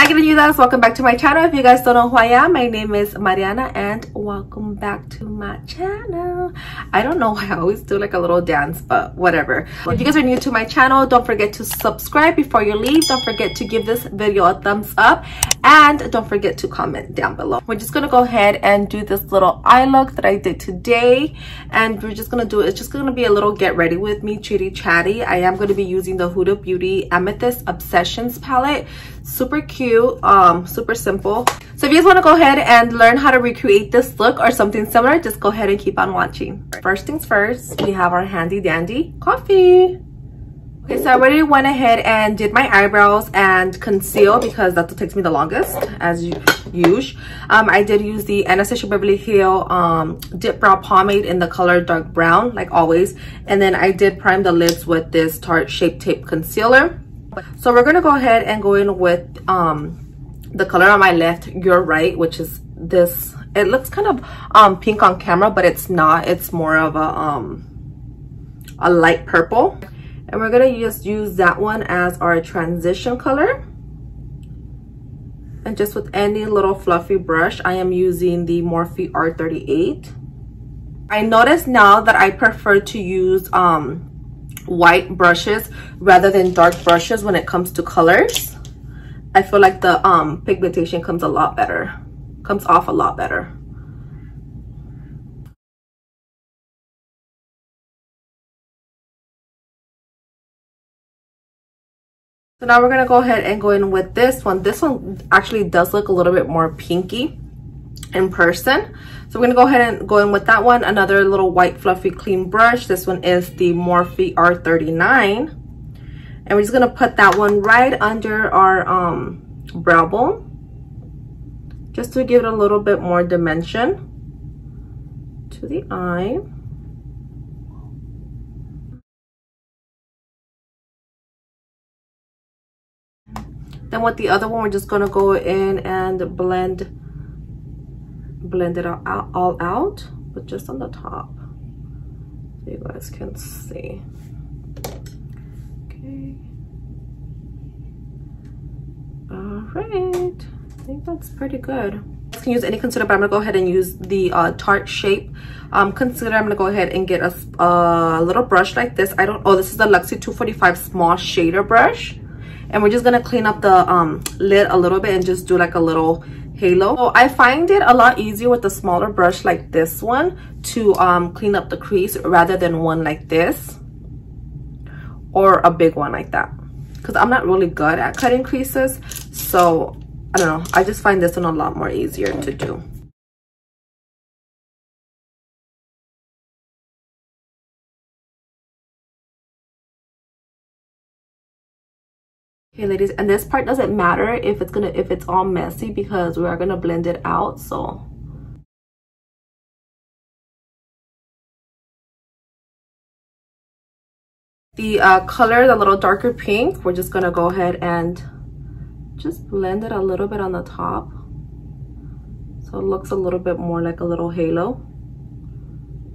Hi Greñudas, welcome back to my channel. If you guys don't know who I am, my name is Mariana and welcome back to my channel. I don't know why I always do like a little dance, but whatever. If you guys are new to my channel, don't forget to subscribe before you leave. Don't forget to give this video a thumbs up and don't forget to comment down below. We're just gonna go ahead and do this little eye look that I did today, and we're just gonna do it's just gonna be a little get ready with me chitty chatty. I am going to be using the Huda Beauty Amethyst Obsessions palette. Super cute, super simple. So if you guys want to go ahead and learn how to recreate this look or something similar, just go ahead and keep on watching. First things first, we have our handy dandy coffee. Okay, so I already went ahead and did my eyebrows and conceal because that's what takes me the longest, as usual. I did use the Anastasia Beverly Hills Dip Brow Pomade in the color dark brown, like always. And then I did prime the lids with this Tarte Shape Tape Concealer. So we're gonna go ahead and go in with the color on my left, your right, which is this. It looks kind of pink on camera, but it's not. It's more of a light purple. And we're gonna just use that one as our transition color. And just with any little fluffy brush, I am using the Morphe R38. I notice now that I prefer to use white brushes rather than dark brushes when it comes to colors. I feel like the pigmentation comes off a lot better. So now we're gonna go ahead and go in with this one. This one actually does look a little bit more pinky in person. So we're gonna go ahead and go in with that one. Another little white fluffy clean brush. This one is the Morphe R39. And we're just gonna put that one right under our brow bone, just to give it a little bit more dimension to the eye. Then with the other one, we're just gonna go in and blend it all out, but just on the top, so you guys can see. Okay. All right. I think that's pretty good. You can use any concealer, but I'm gonna go ahead and use the Tarte Shape concealer. I'm gonna go ahead and get a little brush like this. This is the Luxie 245 small shader brush. And we're just gonna clean up the lid a little bit and just do like a little halo. So I find it a lot easier with a smaller brush like this one to clean up the crease rather than one like this or a big one like that, because I'm not really good at cutting creases. So I don't know, I just find this one a lot more easier to do. Okay ladies, and this part doesn't matter if it's all messy because we are gonna blend it out. So the color, the little darker pink, we're just gonna go ahead and just blend it a little bit on the top, so it looks a little bit more like a little halo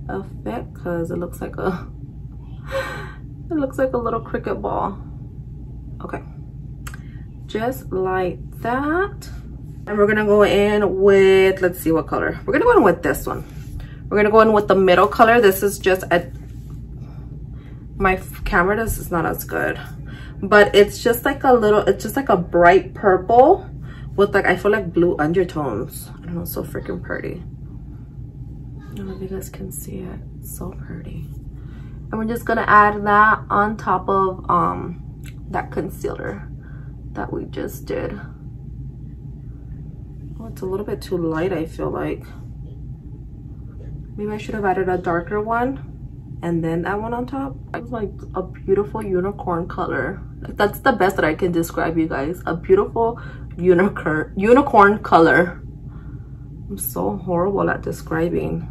effect, because it looks like a little cricket ball. Okay, just like that. And we're gonna go in with, let's see what color we're gonna go in with. This one, we're gonna go in with the middle color. This is just my camera, this is not as good, but it's just like a bright purple with like, I feel like blue undertones. I don't know, so freaking pretty. I don't know if you guys can see it. It's so pretty. And we're just gonna add that on top of that concealer that we just did. Oh, it's a little bit too light, I feel like. Maybe I should have added a darker one and then that one on top. It's like a beautiful unicorn color. That's the best that I can describe, you guys. A beautiful unicorn color. I'm so horrible at describing.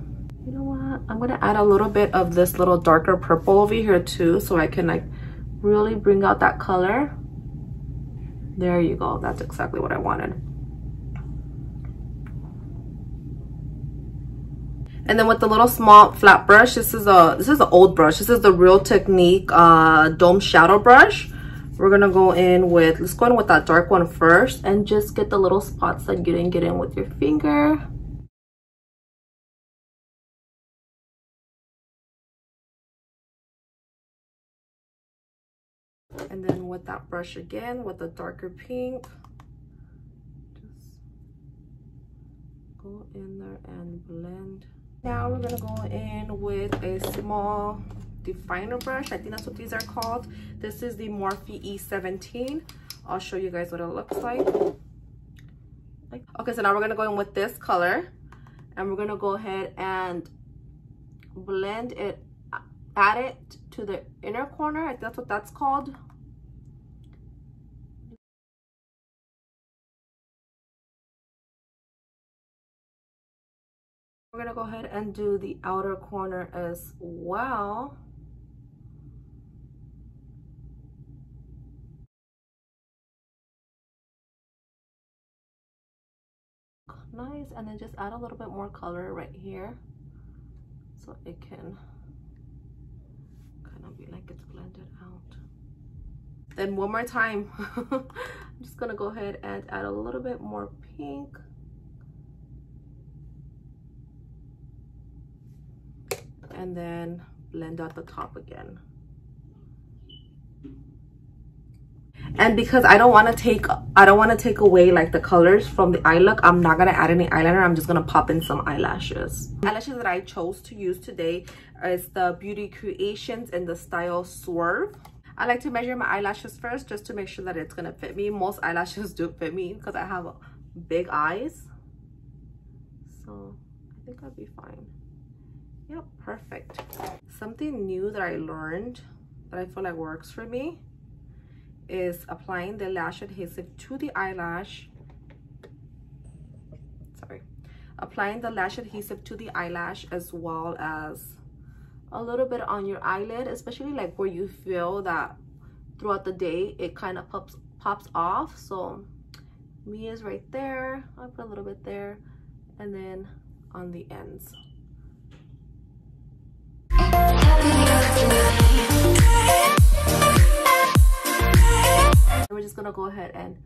You know what? I'm gonna add a little bit of this little darker purple over here too, so I can like really bring out that color. There you go. That's exactly what I wanted. And then with the little small flat brush, this is an old brush. This is the Real Technique Dome Shadow Brush. we're gonna go in with, let's go in with that dark one first and just get the little spots that you didn't get in with your finger. And then with that brush again, with the darker pink, just go in there and blend. Now we're gonna go in with a small definer brush. I think that's what these are called. This is the Morphe E17. I'll show you guys what it looks like. Okay, so now we're gonna go in with this color and we're gonna go ahead and blend it, add it to the inner corner. I think that's what that's called. We're gonna go ahead and do the outer corner as well. Nice, and then just add a little bit more color right here so it can kind of be like it's blended out. Then one more time, I'm just gonna go ahead and add a little bit more pink. And then blend out the top again. And because I don't want to take away like the colors from the eye look, I'm not gonna add any eyeliner. I'm just gonna pop in some eyelashes. Eyelashes that I chose to use today is the Beauty Creations in the style Swerve. I like to measure my eyelashes first just to make sure that it's gonna fit me. Most eyelashes do fit me because I have big eyes, so I think I'll be fine. Yep, perfect. Something new that I learned that I feel like works for me is applying the lash adhesive to the eyelash. Applying the lash adhesive to the eyelash as well as a little bit on your eyelid, especially like where you feel that throughout the day it kind of pops off. So me is right there. I'll put a little bit there, and then on the ends. We're just gonna go ahead and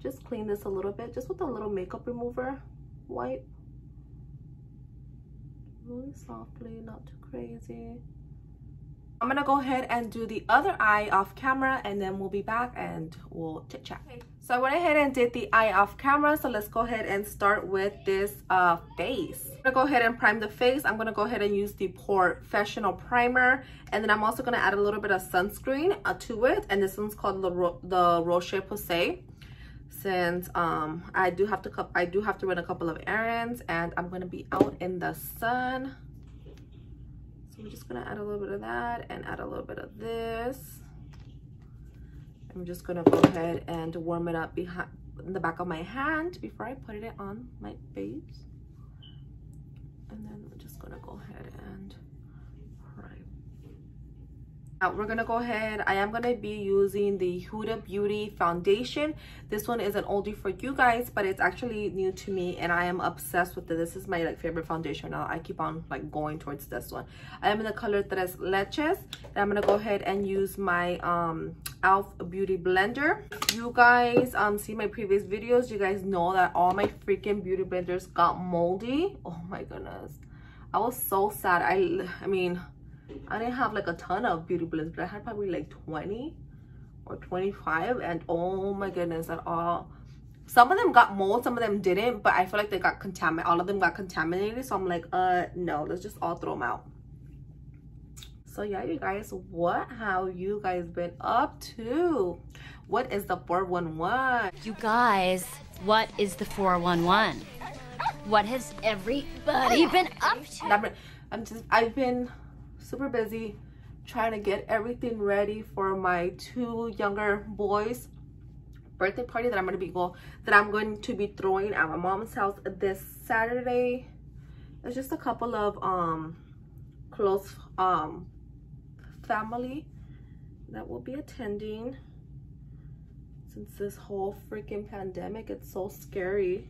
just clean this a little bit, just with a little makeup remover wipe, really softly, not too crazy. I'm gonna go ahead and do the other eye off camera, and then we'll be back and we'll chit chat. Okay, so I went ahead and did the eye off camera, so let's go ahead and start with this face. I'm gonna go ahead and prime the face. I'm gonna go ahead and use the Professional primer, and then I'm also gonna add a little bit of sunscreen to it, and this one's called the Rocher-Posay. Since I do have to run a couple of errands and I'm gonna be out in the sun. So we're just gonna add a little bit of that and add a little bit of this. I'm just gonna go ahead and warm it up behind in the back of my hand before I put it on my face. And then we're just gonna go ahead and prime. Now we're gonna go ahead. I am gonna be using the Huda Beauty foundation. This one is an oldie for you guys, but it's actually new to me and I am obsessed with it. This is my like favorite foundation now. I keep on like going towards this one. I am in the color Tres Leches, and I'm gonna go ahead and use my e.l.f. beauty blender. You guys see my previous videos, you guys know that all my freaking beauty blenders got moldy. Oh my goodness, I was so sad. I mean, I didn't have like a ton of beauty blenders, but I had probably like 20 or 25, and oh my goodness, that all, some of them got mold, some of them didn't, but I feel like they got contaminated. All of them got contaminated, so I'm like, no, let's just all throw them out. So yeah, you guys, what have you guys been up to? What is the 411? You guys, what is the 411? What has everybody been up to? I've been super busy trying to get everything ready for my 2 younger boys' birthday party that I'm going to be throwing at my mom's house this Saturday. It's just a couple of close family that will be attending. Since this whole freaking pandemic, it's so scary.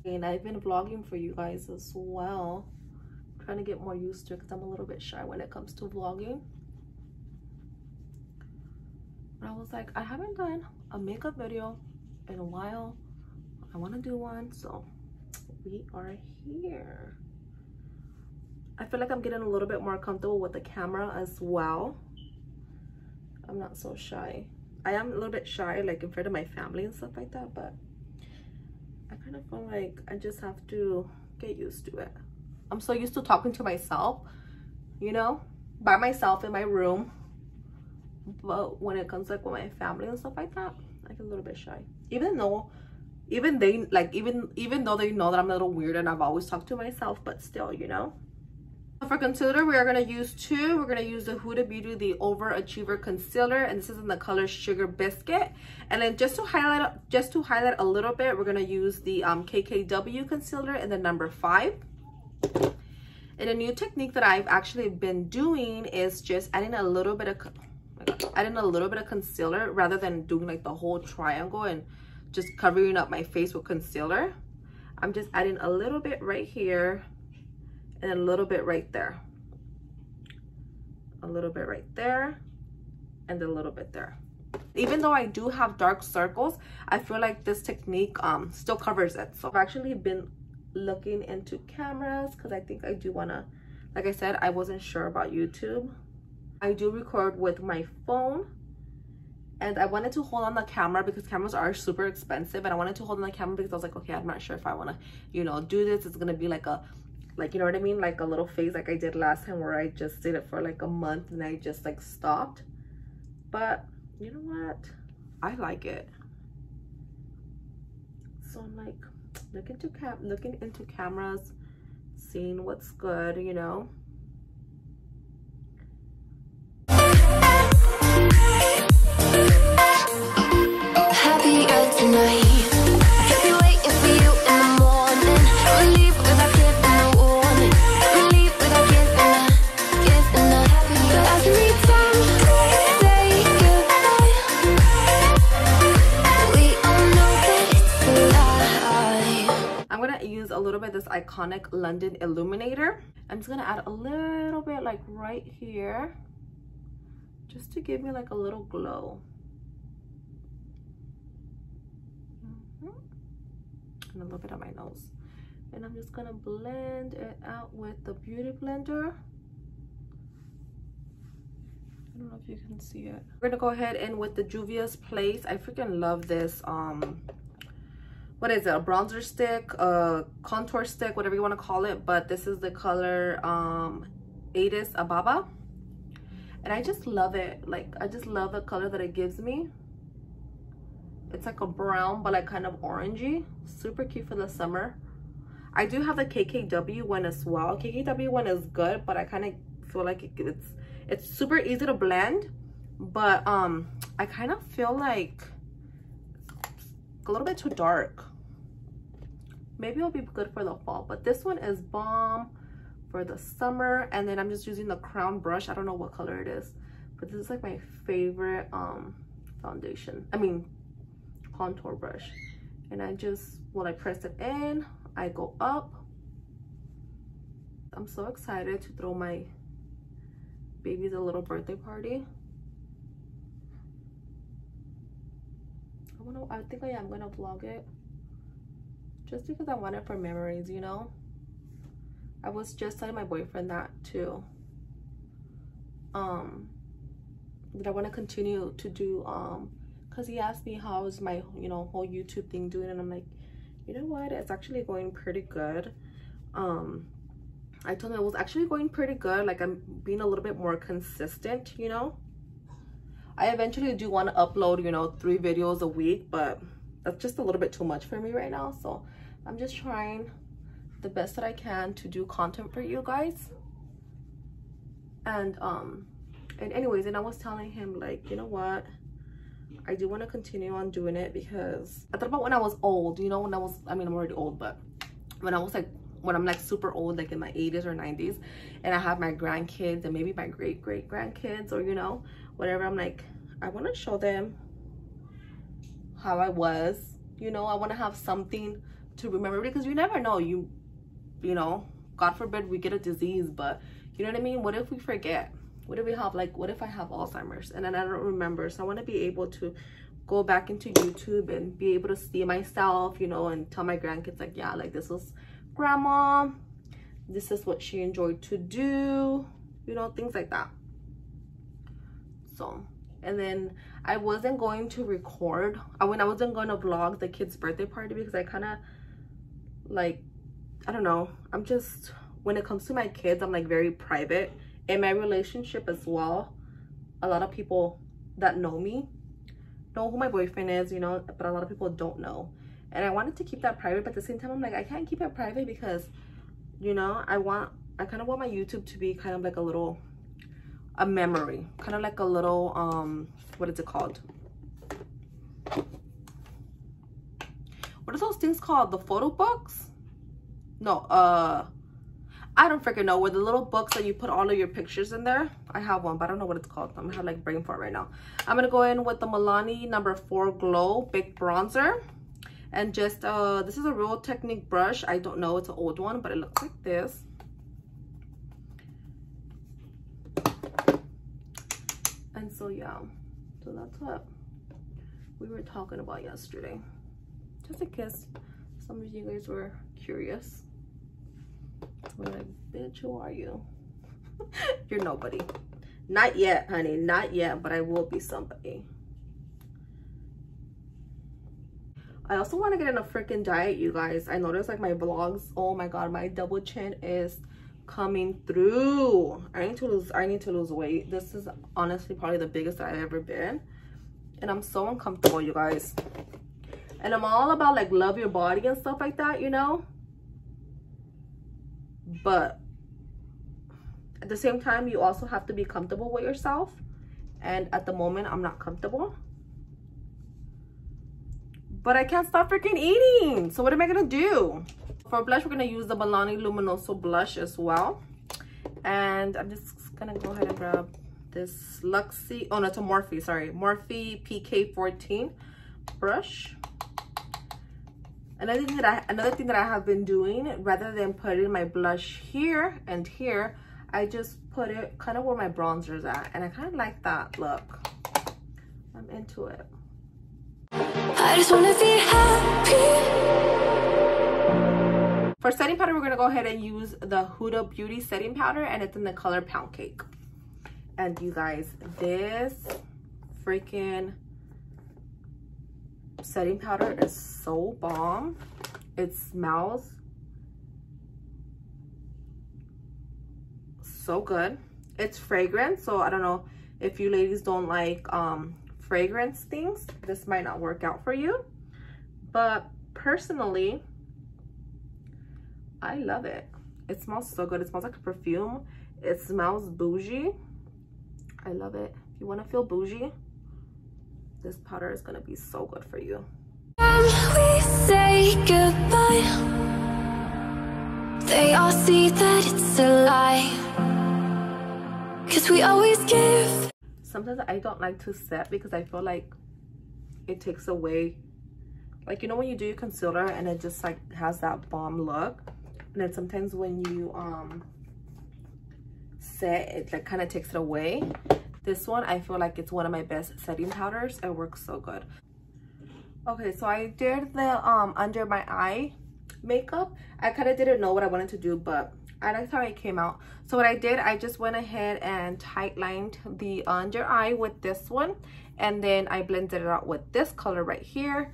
And I've been vlogging for you guys as well. Trying to get more used to it because I'm a little bit shy when it comes to vlogging. And I was like, I haven't done a makeup video in a while. I want to do one, so we are here. I feel like I'm getting a little bit more comfortable with the camera as well. I'm not so shy. I am a little bit shy, like in front of my family and stuff like that, but I kind of feel like I just have to get used to it. I'm so used to talking to myself, you know, by myself in my room. But when it comes like with my family and stuff like that, I get a little bit shy. Even though they like, even though they know that I'm a little weird and I've always talked to myself, but still, you know. For concealer, we are going to use two. We're going to use the Huda Beauty, the Overachiever Concealer, and this is in the color Sugar Biscuit. And then just to highlight a little bit, we're going to use the KKW Concealer in the number 5. And a new technique that I've actually been doing is just adding a little bit of concealer rather than doing like the whole triangle and just covering up my face with concealer. I'm just adding a little bit right here. And a little bit right there, a little bit right there, and a little bit there. Even though I do have dark circles, I feel like this technique still covers it. So I've actually been looking into cameras because I think I do want to, like I said, I wasn't sure about YouTube. I do record with my phone, and I wanted to hold on the camera because cameras are super expensive, and I wanted to hold on the camera because I was like, okay, I'm not sure if I want to, you know, do this. It's gonna be like a, like, you know what I mean, like a little phase like I did last time where I just did it for like a month and I just like stopped. But you know what, I like it. So I'm like looking into cameras, seeing what's good, you know. Happier tonight. A little bit this iconic London illuminator. I'm just gonna add a little bit like right here just to give me like a little glow. And a little bit on my nose, and I'm just gonna blend it out with the beauty blender. I don't know if you can see it. We're gonna go ahead and with the Juvia's Place, I freaking love this what is it, a bronzer stick, a contour stick, whatever you want to call it, but this is the color Addis Ababa, and I just love it. Like, I just love the color that it gives me. It's like a brown but like kind of orangey, super cute for the summer. I do have the KKW one as well. KKW one is good, but I kind of feel like it's super easy to blend, but I kind of feel like a little bit too dark. Maybe it'll be good for the fall, but this one is bomb for the summer. And then I'm just using the Crown brush. I don't know what color it is, but this is like my favorite contour brush. And I just, when I press it in, I go up. I'm so excited to throw my babies a little birthday party. I think I am gonna vlog it just because I want it for memories, you know. I was just telling my boyfriend that too, that I want to continue to do because he asked me how is my, you know, whole YouTube thing doing, and I'm like, you know what, it's actually going pretty good. I told him it was actually going pretty good. Like, I'm being a little bit more consistent, you know. I eventually do want to upload, you know, 3 videos a week, but that's just a little bit too much for me right now. So I'm just trying the best that I can to do content for you guys. And anyways, and I was telling him, like, you know what, I do want to continue on doing it because I thought about when I was old, you know, when I was, I mean, I'm already old, but when I was like, when I'm like super old, like in my 80s or 90s, and I have my grandkids and maybe my great grandkids, or, you know, whatever, I'm like, I want to show them how I was, you know. I want to have something to remember, because you never know, you know, God forbid we get a disease, but you know what I mean, what if we forget, what do we have? Like, what if I have Alzheimer's and then I don't remember? So I want to be able to go back into YouTube and be able to see myself, you know, and tell my grandkids like, yeah, like this was grandma, this is what she enjoyed to do, you know, things like that. So, and then I wasn't going to record, I wasn't going to vlog the kid's birthday party because I kind of like, I don't know, I'm just, when it comes to my kids, I'm like very private. In my relationship as well, a lot of people that know me know who my boyfriend is, you know, but a lot of people don't know. And I wanted to keep that private, but at the same time I'm like, I can't keep it private because, you know, I kind of want my YouTube to be kind of like a memory, kind of like a little what is it called, what are those things called, the photo books? No, I don't freaking know, where the little books that you put all of your pictures in there. I have one, but I don't know what it's called. I'm gonna have like brain fart right now. I'm gonna go in with the Milani number 4 Glow Big Bronzer. And just, this is a Real Technique brush. I don't know, it's an old one, but it looks like this. And so, yeah. So that's what we were talking about yesterday. Just in case some of you guys were curious. We're like, bitch, who are you? You're nobody. Not yet, honey, not yet, but I will be somebody. I also want to get in a freaking diet, you guys. I noticed like my vlogs, oh my god, my double chin is coming through. I need to lose weight. This is honestly probably the biggest I've ever been, and I'm so uncomfortable, you guys. And I'm all about like love your body and stuff like that, you know, but at the same time you also have to be comfortable with yourself, and at the moment I'm not comfortable, but I can't stop freaking eating. So what am I gonna do? For blush, we're gonna use the Milani Luminoso blush as well, and I'm just gonna go ahead and grab this Luxie, oh no, it's a Morphe, sorry, Morphe PK14 brush. Another thing that I have been doing, rather than putting my blush here and here, I just put it kind of where my bronzer is at, and I kind of like that look. I'm into it. I just want to be happy. For setting powder, we're going to go ahead and use the Huda Beauty setting powder, and it's in the color Pound Cake. And you guys, this freaking setting powder is so bomb. It smells so good. It's fragrant, so I don't know if you ladies don't like fragrance things, this might not work out for you, but personally I love it. It smells so good. It smells like a perfume. It smells bougie. I love it. If you want to feel bougie, this powder is gonna be so good for you. We say goodbye. They all see that it's a lie, 'cause we always give. Sometimes I don't like to set because I feel like it takes away, like, you know, when you do your concealer and it just like has that bomb look, and then sometimes when you set it, like kind of takes it away. This one, I feel like it's one of my best setting powders. It works so good. Okay, so I did the under my eye makeup. I kind of didn't know what I wanted to do, but I liked how it came out. So what I did, I just went ahead and tight lined the under eye with this one, and then I blended it out with this color right here.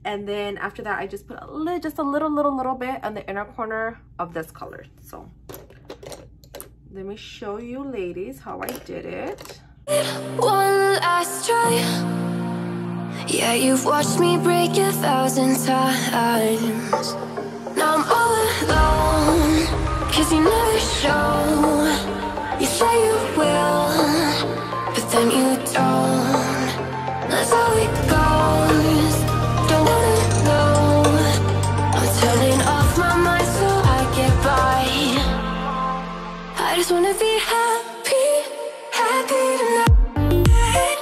And then after that, I just put a little bit on the inner corner of this color. So let me show you ladies how I did it. One last try. Yeah, you've watched me break 1,000 times. Now I'm all alone, 'cause you never show. You say you will, but then you don't. That's how it goes. Don't wanna know. I'm turning off my mind so I get by. I just wanna be happy, happy tonight.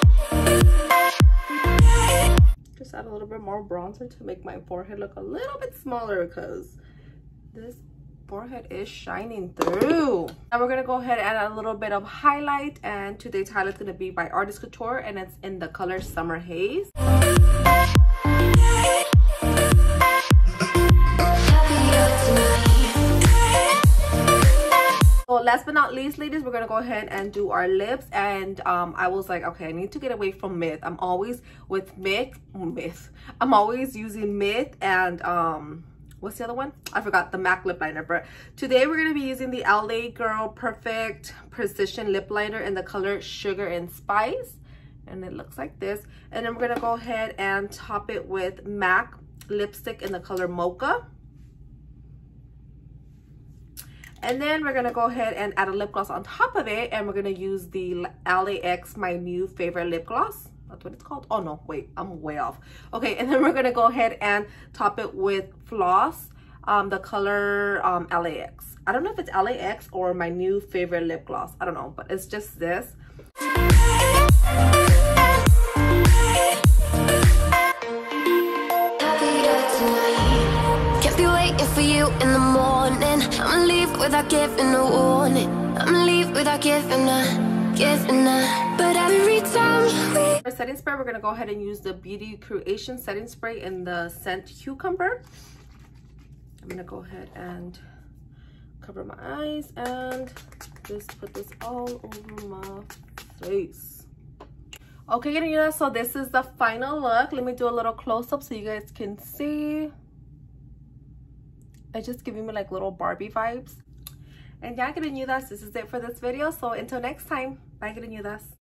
Just add a little bit more bronzer to make my forehead look a little bit smaller, because this forehead is shining through. Now we're gonna go ahead and add a little bit of highlight, and today's highlight is gonna be by Artist Couture, and it's in the color Summer Haze. So last but not least, ladies, we're gonna go ahead and do our lips. And I was like, okay, I need to get away from Myth. I'm always with Myth. I'm always using Myth and what's the other one? I forgot, the MAC lip liner. But today we're gonna be using the LA Girl Perfect Precision Lip Liner in the color Sugar and Spice, and it looks like this. And then we're gonna go ahead and top it with MAC lipstick in the color Mocha. And then we're gonna go ahead and add a lip gloss on top of it, and we're gonna use the LAX My New Favorite Lip Gloss. That's what it's called. Oh no, wait, I'm way off. Okay, and then we're gonna go ahead and top it with Floss, the color LAX. I don't know if it's LAX or My New Favorite Lip Gloss. I don't know, but it's just this. Can't be waiting for you in the morning. I'ma leave without giving a warning. I'ma leave without giving a, but every time we... For setting spray, we're gonna go ahead and use the Beauty Creation setting spray in the scent Cucumber. I'm gonna go ahead and cover my eyes and just put this all over my face. Okay, Greñudas, so this is the final look. Let me do a little close-up so you guys can see. It's just giving me like little Barbie vibes. And yeah, Greñudas, this is it for this video. So until next time, bye, Greñudas.